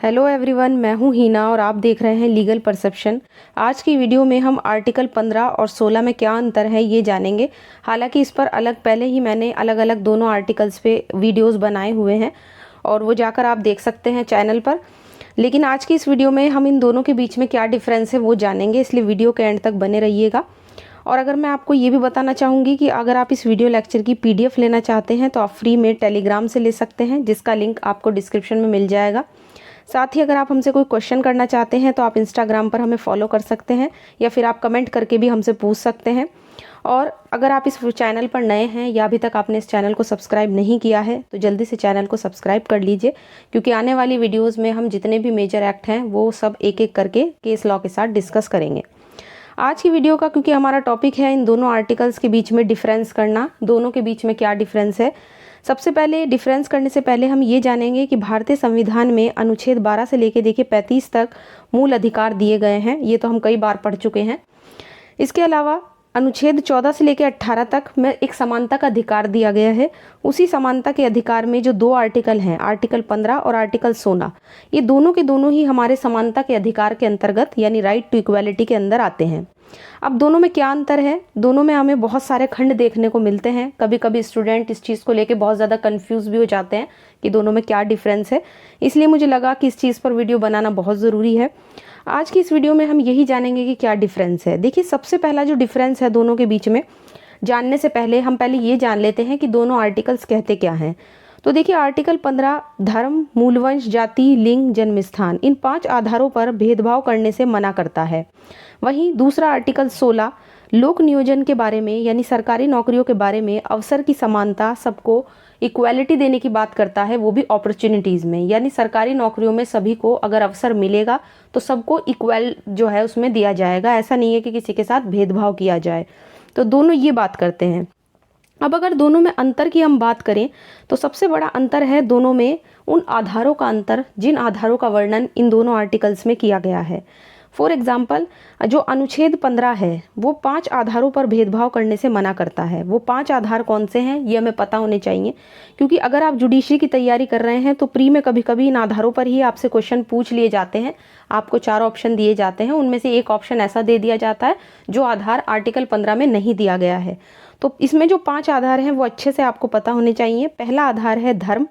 Hello everyone, मैं हूं हीना और आप देख रहे हैं लीगल परसेप्शन। आज की वीडियो में हम आर्टिकल 15 और 16 में क्या अंतर है ये जानेंगे। हालांकि इस पर अलग पहले ही मैंने अलग अलग दोनों आर्टिकल्स पे वीडियोस बनाए हुए हैं और वो जाकर आप देख सकते हैं चैनल पर। लेकिन आज की इस वीडियो में हम इन दोनों के बीच में क्या डिफरेंस है वो जानेंगे, इसलिए वीडियो के एंड तक बने रहिएगा। और अगर मैं आपको ये भी बताना चाहूँगी कि अगर आप इस वीडियो लेक्चर की PDF लेना चाहते हैं तो आप फ्री में टेलीग्राम से ले सकते हैं, जिसका लिंक आपको डिस्क्रिप्शन में मिल जाएगा। साथ ही अगर आप हमसे कोई क्वेश्चन करना चाहते हैं तो आप इंस्टाग्राम पर हमें फॉलो कर सकते हैं या फिर आप कमेंट करके भी हमसे पूछ सकते हैं। और अगर आप इस चैनल पर नए हैं या अभी तक आपने इस चैनल को सब्सक्राइब नहीं किया है तो जल्दी से चैनल को सब्सक्राइब कर लीजिए, क्योंकि आने वाली वीडियोज़ में हम जितने भी मेजर एक्ट हैं वो सब एक एक करके केस लॉ के साथ डिस्कस करेंगे। आज की वीडियो का क्योंकि हमारा टॉपिक है इन दोनों आर्टिकल्स के बीच में डिफरेंस करना, दोनों के बीच में क्या डिफरेंस है। सबसे पहले डिफरेंस करने से पहले हम ये जानेंगे कि भारतीय संविधान में अनुच्छेद 12 से लेके देखिए 35 तक मूल अधिकार दिए गए हैं। ये तो हम कई बार पढ़ चुके हैं। इसके अलावा अनुच्छेद 14 से लेकर 18 तक में एक समानता का अधिकार दिया गया है। उसी समानता के अधिकार में जो दो आर्टिकल हैं, आर्टिकल 15 और आर्टिकल 16, ये दोनों के दोनों ही हमारे समानता के अधिकार के अंतर्गत यानी राइट टू इक्वालिटी के अंदर आते हैं। अब दोनों में क्या अंतर है? दोनों में हमें बहुत सारे खंड देखने को मिलते हैं। कभी कभी स्टूडेंट इस चीज़ को लेके बहुत ज़्यादा कंफ्यूज भी हो जाते हैं कि दोनों में क्या डिफरेंस है, इसलिए मुझे लगा कि इस चीज़ पर वीडियो बनाना बहुत ज़रूरी है। आज की इस वीडियो में हम यही जानेंगे कि क्या डिफरेंस है। देखिए, सबसे पहला जो डिफरेंस है दोनों के बीच में, जानने से पहले हम पहले ये जान लेते हैं कि दोनों आर्टिकल्स कहते क्या हैं। तो देखिए, आर्टिकल 15 धर्म, मूलवंश, जाति, लिंग, जन्म स्थान, इन 5 आधारों पर भेदभाव करने से मना करता है। वहीं दूसरा आर्टिकल 16 लोक नियोजन के बारे में यानी सरकारी नौकरियों के बारे में अवसर की समानता, सबको इक्वालिटी देने की बात करता है, वो भी अपॉर्चुनिटीज़ में, यानी सरकारी नौकरियों में सभी को अगर अवसर मिलेगा तो सबको इक्वल जो है उसमें दिया जाएगा। ऐसा नहीं है कि किसी के साथ भेदभाव किया जाए। तो दोनों ये बात करते हैं। अब अगर दोनों में अंतर की हम बात करें तो सबसे बड़ा अंतर है दोनों में उन आधारों का अंतर जिन आधारों का वर्णन इन दोनों आर्टिकल्स में किया गया है। फॉर एग्जाम्पल, जो अनुच्छेद 15 है वो 5 आधारों पर भेदभाव करने से मना करता है। वो 5 आधार कौन से हैं ये हमें पता होने चाहिए, क्योंकि अगर आप जुडिशरी की तैयारी कर रहे हैं तो प्री में कभी कभी इन आधारों पर ही आपसे क्वेश्चन पूछ लिए जाते हैं। आपको 4 ऑप्शन दिए जाते हैं, उनमें से एक ऑप्शन ऐसा दे दिया जाता है जो आधार आर्टिकल 15 में नहीं दिया गया है। तो इसमें जो 5 आधार हैं वो अच्छे से आपको पता होने चाहिए। पहला आधार है धर्म,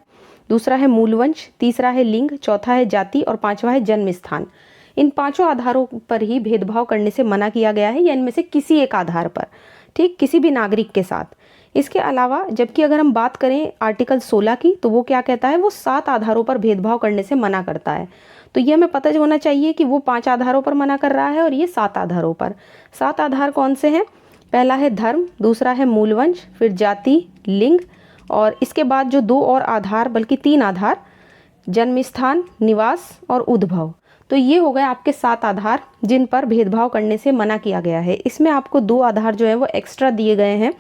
दूसरा है मूलवंश, तीसरा है लिंग, चौथा है जाति और 5वां है जन्म स्थान। इन 5 आधारों पर ही भेदभाव करने से मना किया गया है, या इनमें से किसी एक आधार पर, ठीक, किसी भी नागरिक के साथ। इसके अलावा जबकि अगर हम बात करें आर्टिकल 16 की तो वो क्या कहता है, वो 7 आधारों पर भेदभाव करने से मना करता है। तो ये हमें पता होना चाहिए कि वो 5 आधारों पर मना कर रहा है और ये 7 आधारों पर। 7 आधार कौन से हैं? पहला है धर्म, दूसरा है मूलवंश, फिर जाति, लिंग, और इसके बाद जो 2 और आधार बल्कि 3 आधार, जन्म स्थान, निवास और उद्भव। तो ये हो गए आपके 7 आधार जिन पर भेदभाव करने से मना किया गया है। इसमें आपको 2 आधार जो है वो एक्स्ट्रा दिए गए हैं।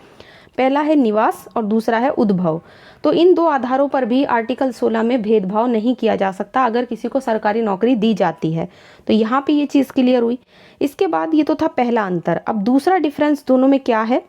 पहला है निवास और दूसरा है उद्भव। तो इन 2 आधारों पर भी आर्टिकल 16 में भेदभाव नहीं किया जा सकता अगर किसी को सरकारी नौकरी दी जाती है। तो यहाँ पे ये चीज़ क्लियर हुई। इसके बाद ये तो था पहला अंतर। अब दूसरा डिफरेंस दोनों में क्या है?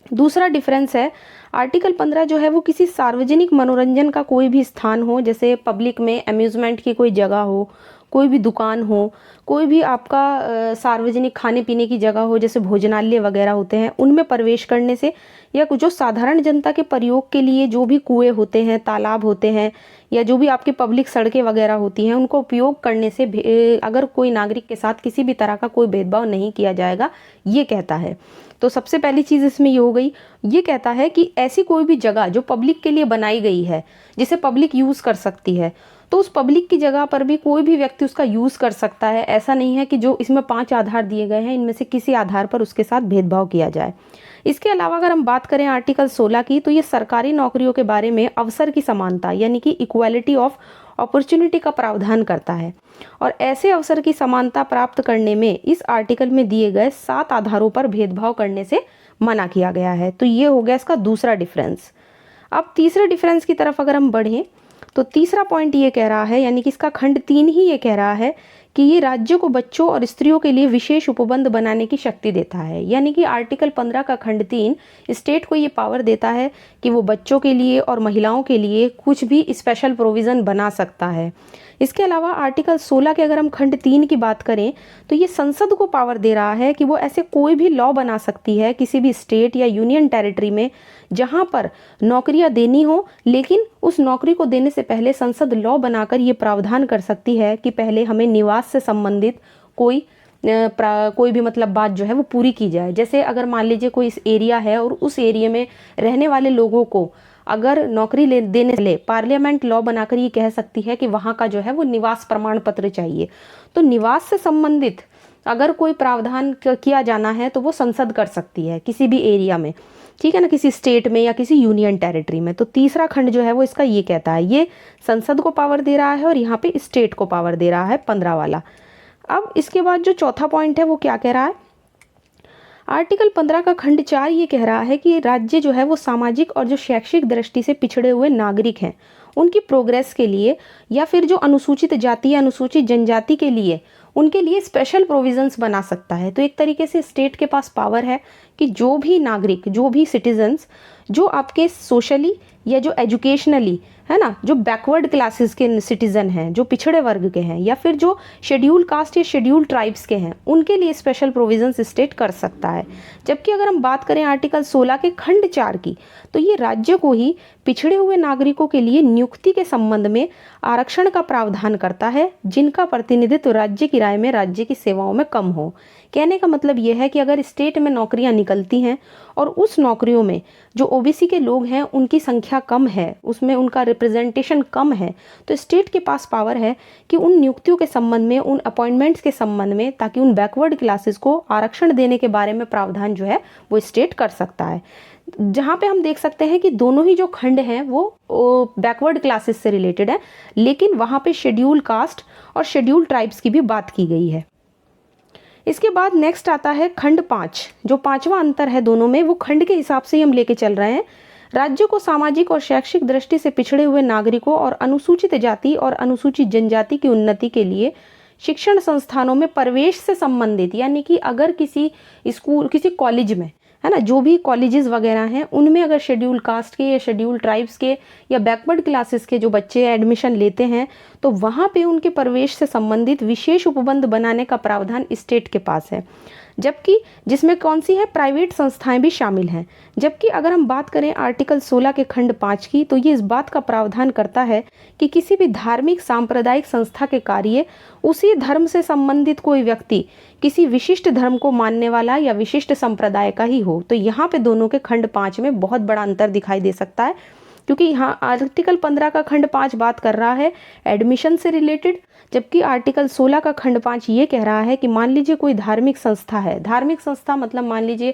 दूसरा डिफरेंस है आर्टिकल 15 जो है वो किसी सार्वजनिक मनोरंजन का कोई भी स्थान हो, जैसे पब्लिक में अम्यूज़मेंट की कोई जगह हो, कोई भी दुकान हो, कोई भी आपका सार्वजनिक खाने पीने की जगह हो, जैसे भोजनालय वगैरह होते हैं, उनमें प्रवेश करने से या कुछ जो साधारण जनता के प्रयोग के लिए जो भी कुएं होते हैं, तालाब होते हैं, या जो भी आपकी पब्लिक सड़कें वगैरह होती हैं, उनको उपयोग करने से अगर कोई नागरिक के साथ किसी भी तरह का कोई भेदभाव नहीं किया जाएगा, ये कहता है। तो सबसे पहली चीज़ इसमें ये हो गई। ये कहता है कि ऐसी कोई भी जगह जो पब्लिक के लिए बनाई गई है, जिसे पब्लिक यूज़ कर सकती है, तो उस पब्लिक की जगह पर भी कोई भी व्यक्ति उसका यूज़ कर सकता है। ऐसा नहीं है कि जो इसमें 5 आधार दिए गए हैं इनमें से किसी आधार पर उसके साथ भेदभाव किया जाए। इसके अलावा अगर हम बात करें आर्टिकल 16 की, तो ये सरकारी नौकरियों के बारे में अवसर की समानता यानी कि इक्वालिटी ऑफ अपॉर्चुनिटी का प्रावधान करता है। और ऐसे अवसर की समानता प्राप्त करने में इस आर्टिकल में दिए गए 7 आधारों पर भेदभाव करने से मना किया गया है। तो ये हो गया इसका दूसरा डिफरेंस। अब तीसरे डिफरेंस की तरफ अगर हम बढ़ें तो तीसरा पॉइंट ये कह रहा है, यानी कि इसका खंड 3 ही ये कह रहा है कि ये राज्य को बच्चों और स्त्रियों के लिए विशेष उपबंध बनाने की शक्ति देता है। यानी कि आर्टिकल 15 का खंड 3 स्टेट को ये पावर देता है कि वो बच्चों के लिए और महिलाओं के लिए कुछ भी स्पेशल प्रोविज़न बना सकता है। इसके अलावा आर्टिकल 16 के अगर हम खंड 3 की बात करें तो ये संसद को पावर दे रहा है कि वो ऐसे कोई भी लॉ बना सकती है किसी भी स्टेट या यूनियन टेरिटरी में जहाँ पर नौकरियाँ देनी हो, लेकिन उस नौकरी को देने से पहले संसद लॉ बनाकर ये प्रावधान कर सकती है कि पहले हमें निवास से संबंधित कोई भी मतलब बात जो है वो पूरी की जाए। जैसे अगर मान लीजिए कोई इस एरिया है और उस एरिया में रहने वाले लोगों को अगर नौकरी देने से पार्लियामेंट लॉ बनाकर ये कह सकती है कि वहाँ का जो है वो निवास प्रमाण पत्र चाहिए। तो निवास से संबंधित अगर कोई प्रावधान किया जाना है तो वो संसद कर सकती है किसी भी एरिया में, ठीक है ना, किसी स्टेट में या किसी यूनियन टेरिटरी में। तो तीसरा खंड जो है वो इसका ये कहता है, ये संसद को पावर दे रहा है और यहाँ पे स्टेट को पावर दे रहा है 15 वाला। अब इसके बाद जो चौथा पॉइंट है वो क्या कह रहा है, आर्टिकल 15 का खंड 4 ये कह रहा है कि राज्य जो है वो सामाजिक और जो शैक्षिक दृष्टि से पिछड़े हुए नागरिक हैं उनकी प्रोग्रेस के लिए या फिर जो अनुसूचित जाति या अनुसूचित जनजाति के लिए उनके लिए स्पेशल प्रोविजंस बना सकता है। तो एक तरीके से स्टेट के पास पावर है कि जो भी नागरिक, जो भी सिटीजन्स जो आपके सोशली या जो एजुकेशनली है ना, जो बैकवर्ड क्लासेस के सिटीजन हैं, जो पिछड़े वर्ग के हैं या फिर जो शेड्यूल कास्ट या शेड्यूल ट्राइब्स के हैं, उनके लिए स्पेशल प्रोविजंस स्टेट कर सकता है। जबकि अगर हम बात करें आर्टिकल 16 के खंड 4 की, तो ये राज्य को ही पिछड़े हुए नागरिकों के लिए नियुक्ति के संबंध में आरक्षण का प्रावधान करता है जिनका प्रतिनिधित्व राज्य की राय में राज्य की सेवाओं में कम हो। कहने का मतलब यह है कि अगर स्टेट में नौकरियां निकलती हैं और उस नौकरियों में जो ओबीसी के लोग हैं उनकी संख्या कम है, उसमें उनका रिप्रेजेंटेशन कम है, तो स्टेट के पास पावर है कि उन नियुक्तियों के संबंध में, उन अपॉइंटमेंट्स के संबंध में, ताकि उन बैकवर्ड क्लासेस को आरक्षण देने के बारे में प्रावधान जो है वो स्टेट कर सकता है। जहाँ पे हम देख सकते हैं कि दोनों ही जो खंड हैं वो बैकवर्ड क्लासेस से रिलेटेड है, लेकिन वहाँ पे शेड्यूल कास्ट और शेड्यूल ट्राइब्स की भी बात की गई है। इसके बाद नेक्स्ट आता है खंड 5। जो पांचवा अंतर है दोनों में वो खंड के हिसाब से ही हम लेके चल रहे हैं। राज्य को सामाजिक और शैक्षिक दृष्टि से पिछड़े हुए नागरिकों और अनुसूचित जाति और अनुसूचित जनजाति की उन्नति के लिए शिक्षण संस्थानों में प्रवेश से संबंधित, यानी कि अगर किसी स्कूल, किसी कॉलेज में, है ना, जो भी कॉलेजेस वगैरह हैं उनमें अगर शेड्यूल कास्ट के या शेड्यूल ट्राइब्स के या बैकवर्ड क्लासेस के जो बच्चे एडमिशन लेते हैं तो वहाँ पे उनके प्रवेश से संबंधित विशेष उपबंध बनाने का प्रावधान स्टेट के पास है। जबकि जिसमें कौन सी है, प्राइवेट संस्थाएं भी शामिल हैं। जबकि अगर हम बात करें आर्टिकल 16 के खंड 5 की, तो ये इस बात का प्रावधान करता है कि किसी भी धार्मिक सांप्रदायिक संस्था के कार्य उसी धर्म से संबंधित कोई व्यक्ति किसी विशिष्ट धर्म को मानने वाला या विशिष्ट संप्रदाय का ही हो। तो यहाँ पे दोनों के खंड 5 में बहुत बड़ा अंतर दिखाई दे सकता है, क्योंकि यहाँ आर्टिकल 15 का खंड 5 बात कर रहा है एडमिशन से रिलेटेड, जबकि आर्टिकल 16 का खंड 5 ये कह रहा है कि मान लीजिए कोई धार्मिक संस्था है। धार्मिक संस्था मतलब मान लीजिए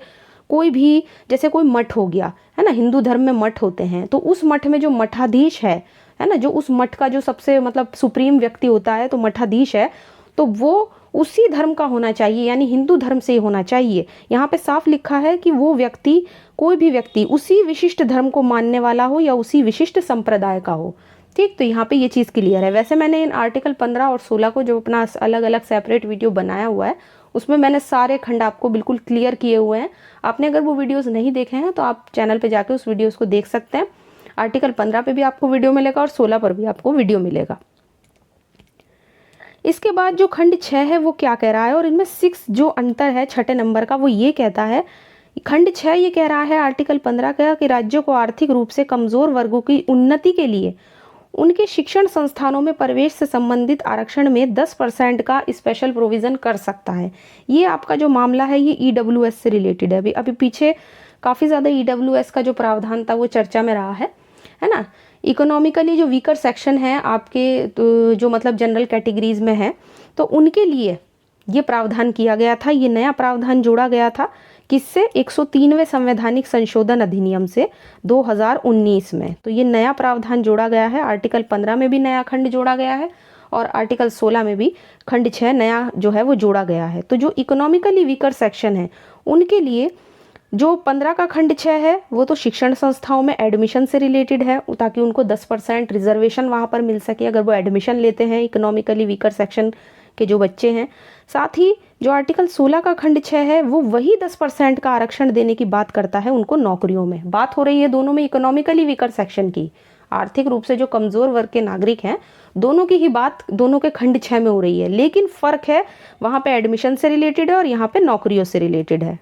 कोई भी, जैसे कोई मठ हो गया, है ना, हिंदू धर्म में मठ होते हैं, तो उस मठ में जो मठाधीश है ना, जो उस मठ का जो सबसे मतलब सुप्रीम व्यक्ति होता है, तो मठाधीश है, तो वो उसी धर्म का होना चाहिए, यानी हिंदू धर्म से होना चाहिए। यहाँ पे साफ लिखा है कि वो व्यक्ति, कोई भी व्यक्ति उसी विशिष्ट धर्म को मानने वाला हो या उसी विशिष्ट संप्रदाय का हो। ठीक, तो यहाँ पे ये चीज़ क्लियर है। वैसे मैंने इन आर्टिकल 15 और 16 को जो अपना अलग अलग सेपरेट वीडियो बनाया हुआ है उसमें मैंने सारे खंड आपको बिल्कुल क्लियर किए हुए हैं। आपने अगर वो वीडियोज़ नहीं देखे हैं तो आप चैनल पर जाके उस वीडियोज़ को देख सकते हैं। आर्टिकल 15 पे भी आपको वीडियो मिलेगा और 16 पर भी आपको वीडियो मिलेगा। इसके बाद जो खंड 6 है वो क्या कह रहा है, और इनमें 6 जो अंतर है 6ठे नंबर का, वो ये कहता है, खंड 6 ये कह रहा है आर्टिकल 15 का कि राज्यों को आर्थिक रूप से कमजोर वर्गों की उन्नति के लिए उनके शिक्षण संस्थानों में प्रवेश से संबंधित आरक्षण में 10% का स्पेशल प्रोविजन कर सकता है। ये आपका जो मामला है ये ईडब्ल्यूएस से रिलेटेड है। अभी पीछे काफ़ी ज़्यादा ईडब्ल्यूएस का जो प्रावधान था वो चर्चा में रहा है ना। इकोनॉमिकली जो वीकर सेक्शन है आपके, तो जो मतलब जनरल कैटेगरीज में है, तो उनके लिए ये प्रावधान किया गया था। ये नया प्रावधान जोड़ा गया था किससे, 103वें संवैधानिक संशोधन अधिनियम से 2019 में। तो ये नया प्रावधान जोड़ा गया है। आर्टिकल 15 में भी नया खंड जोड़ा गया है और आर्टिकल 16 में भी खंड 6 नया जो है वो जोड़ा गया है। तो जो इकोनॉमिकली वीकर सेक्शन है उनके लिए जो 15 का खंड 6 है वो तो शिक्षण संस्थाओं में एडमिशन से रिलेटेड है, ताकि उनको 10% रिजर्वेशन वहाँ पर मिल सके अगर वो एडमिशन लेते हैं इकोनॉमिकली वीकर सेक्शन के जो बच्चे हैं। साथ ही जो आर्टिकल 16 का खंड 6 है वो वही 10% का आरक्षण देने की बात करता है उनको नौकरियों में। बात हो रही है दोनों में इकोनॉमिकली वीकर सेक्शन की, आर्थिक रूप से जो कमजोर वर्ग के नागरिक हैं, दोनों की ही बात दोनों के खंड 6 में हो रही है। लेकिन फर्क है, वहां पे एडमिशन से रिलेटेड है और यहाँ पे नौकरियों से रिलेटेड है।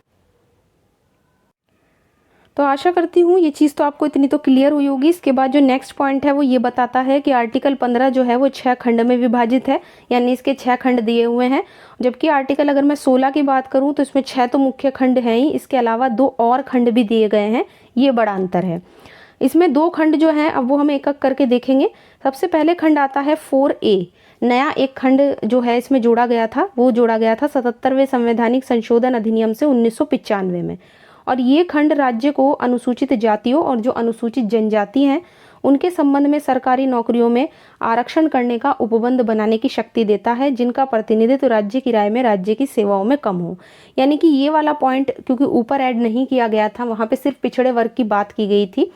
तो आशा करती हूँ ये चीज़ तो आपको इतनी तो क्लियर हुई होगी। इसके बाद जो नेक्स्ट पॉइंट है वो ये बताता है कि आर्टिकल 15 जो है वो 6 खंड में विभाजित है, यानी इसके 6 खंड दिए हुए हैं। जबकि आर्टिकल अगर मैं 16 की बात करूँ तो इसमें 6 तो मुख्य खंड हैं ही, इसके अलावा 2 और खंड भी दिए गए हैं। ये बड़ा अंतर है। इसमें 2 खंड जो हैं अब वो हम एक एक करके देखेंगे। सबसे पहले खंड आता है 4A। नया एक खंड जो है इसमें जोड़ा गया था, वो जोड़ा गया था 77वें संवैधानिक संशोधन अधिनियम से 1995 में। और ये खंड राज्य को अनुसूचित जातियों और जो अनुसूचित जनजाति हैं उनके संबंध में सरकारी नौकरियों में आरक्षण करने का उपबंध बनाने की शक्ति देता है, जिनका प्रतिनिधित्व राज्य की राय में राज्य की सेवाओं में कम हो। यानी कि ये वाला पॉइंट क्योंकि ऊपर ऐड नहीं किया गया था, वहाँ पे सिर्फ पिछड़े वर्ग की बात की गई थी,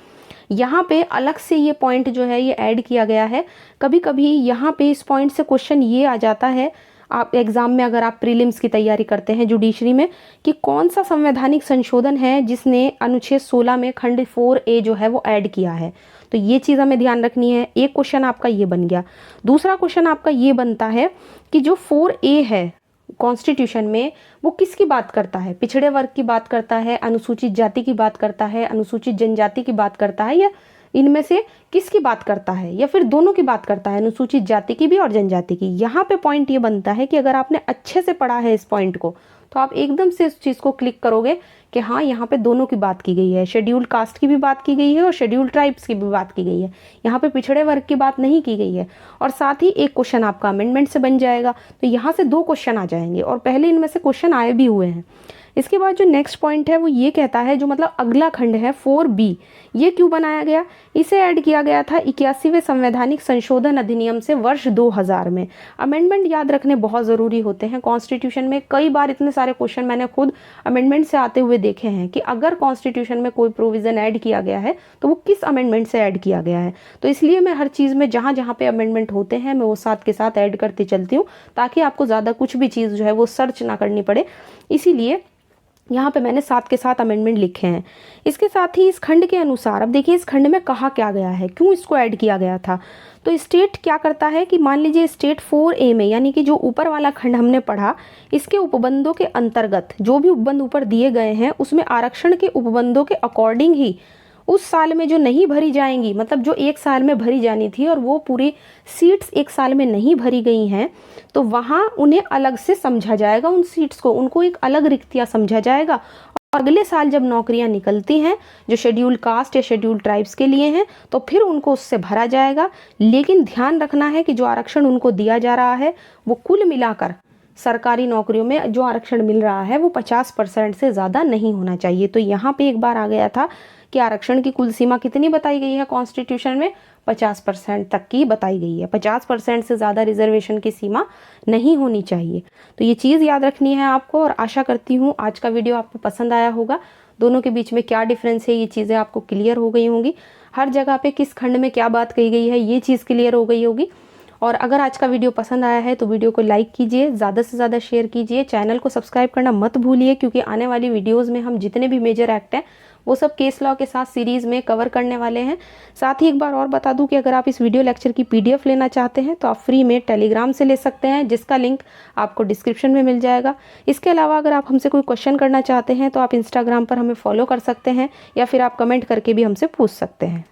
यहाँ पे अलग से ये पॉइंट जो है ये ऐड किया गया है। कभी कभी यहाँ पे इस पॉइंट से क्वेश्चन ये आ जाता है आप एग्जाम में, अगर आप प्रीलिम्स की तैयारी करते हैं जुडिशरी में, कि कौन सा संवैधानिक संशोधन है जिसने अनुच्छेद 16 में खंड 4A जो है वो ऐड किया है। तो ये चीज़ हमें ध्यान रखनी है। एक क्वेश्चन आपका ये बन गया। दूसरा क्वेश्चन आपका ये बनता है कि जो 4A है कॉन्स्टिट्यूशन में वो किसकी बात करता है? पिछड़े वर्ग की बात करता है, अनुसूचित जाति की बात करता है, अनुसूचित जनजाति की बात करता है, या इनमें से किसकी बात करता है, या फिर दोनों की बात करता है, अनुसूचित जाति की भी और जनजाति की? यहाँ पे पॉइंट ये बनता है कि अगर आपने अच्छे से पढ़ा है इस पॉइंट को तो आप एकदम से इस चीज़ को क्लिक करोगे कि हाँ यहाँ पे दोनों की बात की गई है। शेड्यूल्ड कास्ट की भी बात की गई है और शेड्यूल्ड ट्राइब्स की भी बात की गई है। यहाँ पे पिछड़े वर्ग की बात नहीं की गई है। और साथ ही एक क्वेश्चन आपका अमेंडमेंट से बन जाएगा, तो यहाँ से 2 क्वेश्चन आ जाएंगे और पहले इनमें से क्वेश्चन आए भी हुए हैं। इसके बाद जो नेक्स्ट पॉइंट है वो ये कहता है, जो मतलब अगला खंड है 4B, ये क्यों बनाया गया? इसे ऐड किया गया था 81वें संवैधानिक संशोधन अधिनियम से वर्ष 2000 में। अमेंडमेंट याद रखने बहुत ज़रूरी होते हैं कॉन्स्टिट्यूशन में। कई बार इतने सारे क्वेश्चन मैंने खुद अमेंडमेंट से आते हुए देखे हैं कि अगर कॉन्स्टिट्यूशन में कोई प्रोविज़न ऐड किया गया है तो वो किस अमेंडमेंट से ऐड किया गया है। तो इसलिए मैं हर चीज़ में जहाँ जहाँ पे अमेंडमेंट होते हैं मैं वो साथ के साथ ऐड करती चलती हूँ, ताकि आपको ज़्यादा कुछ भी चीज़ जो है वो सर्च ना करनी पड़े। इसीलिए यहाँ पे मैंने साथ के साथ अमेंडमेंट लिखे हैं। इसके साथ ही इस खंड के अनुसार अब देखिए इस खंड में कहा क्या गया है, क्यों इसको ऐड किया गया था। तो स्टेट क्या करता है कि मान लीजिए स्टेट 4A में, यानी कि जो ऊपर वाला खंड हमने पढ़ा, इसके उपबंधों के अंतर्गत जो भी उपबंध ऊपर दिए गए हैं उसमें आरक्षण के उपबंधों के अकॉर्डिंग ही उस साल में जो नहीं भरी जाएंगी, मतलब जो एक साल में भरी जानी थी और वो पूरी सीट्स एक साल में नहीं भरी गई हैं, तो वहाँ उन्हें अलग से समझा जाएगा। उन सीट्स को उनको एक अलग रिक्तियाँ समझा जाएगा और अगले साल जब नौकरियां निकलती हैं जो शेड्यूल्ड कास्ट या शेड्यूल्ड ट्राइब्स के लिए हैं तो फिर उनको उससे भरा जाएगा। लेकिन ध्यान रखना है कि जो आरक्षण उनको दिया जा रहा है वो कुल मिलाकर सरकारी नौकरियों में जो आरक्षण मिल रहा है वो 50% से ज़्यादा नहीं होना चाहिए। तो यहाँ पे एक बार आ गया था कि आरक्षण की कुल सीमा कितनी बताई गई है कॉन्स्टिट्यूशन में, 50% तक की बताई गई है। 50% से ज़्यादा रिजर्वेशन की सीमा नहीं होनी चाहिए। तो ये चीज़ याद रखनी है आपको। और आशा करती हूँ आज का वीडियो आपको पसंद आया होगा। दोनों के बीच में क्या डिफरेंस है ये चीज़ें आपको क्लियर हो गई होंगी। हर जगह पे किस खंड में क्या बात कही गई है ये चीज़ क्लियर हो गई होगी। और अगर आज का वीडियो पसंद आया है तो वीडियो को लाइक कीजिए, ज़्यादा से ज़्यादा शेयर कीजिए, चैनल को सब्सक्राइब करना मत भूलिए, क्योंकि आने वाली वीडियोज़ में हम जितने भी मेजर एक्ट हैं वो सब केस लॉ के साथ सीरीज़ में कवर करने वाले हैं। साथ ही एक बार और बता दूं कि अगर आप इस वीडियो लेक्चर की PDF लेना चाहते हैं तो आप फ्री में टेलीग्राम से ले सकते हैं, जिसका लिंक आपको डिस्क्रिप्शन में मिल जाएगा। इसके अलावा अगर आप हमसे कोई क्वेश्चन करना चाहते हैं तो आप इंस्टाग्राम पर हमें फॉलो कर सकते हैं या फिर आप कमेंट करके भी हमसे पूछ सकते हैं।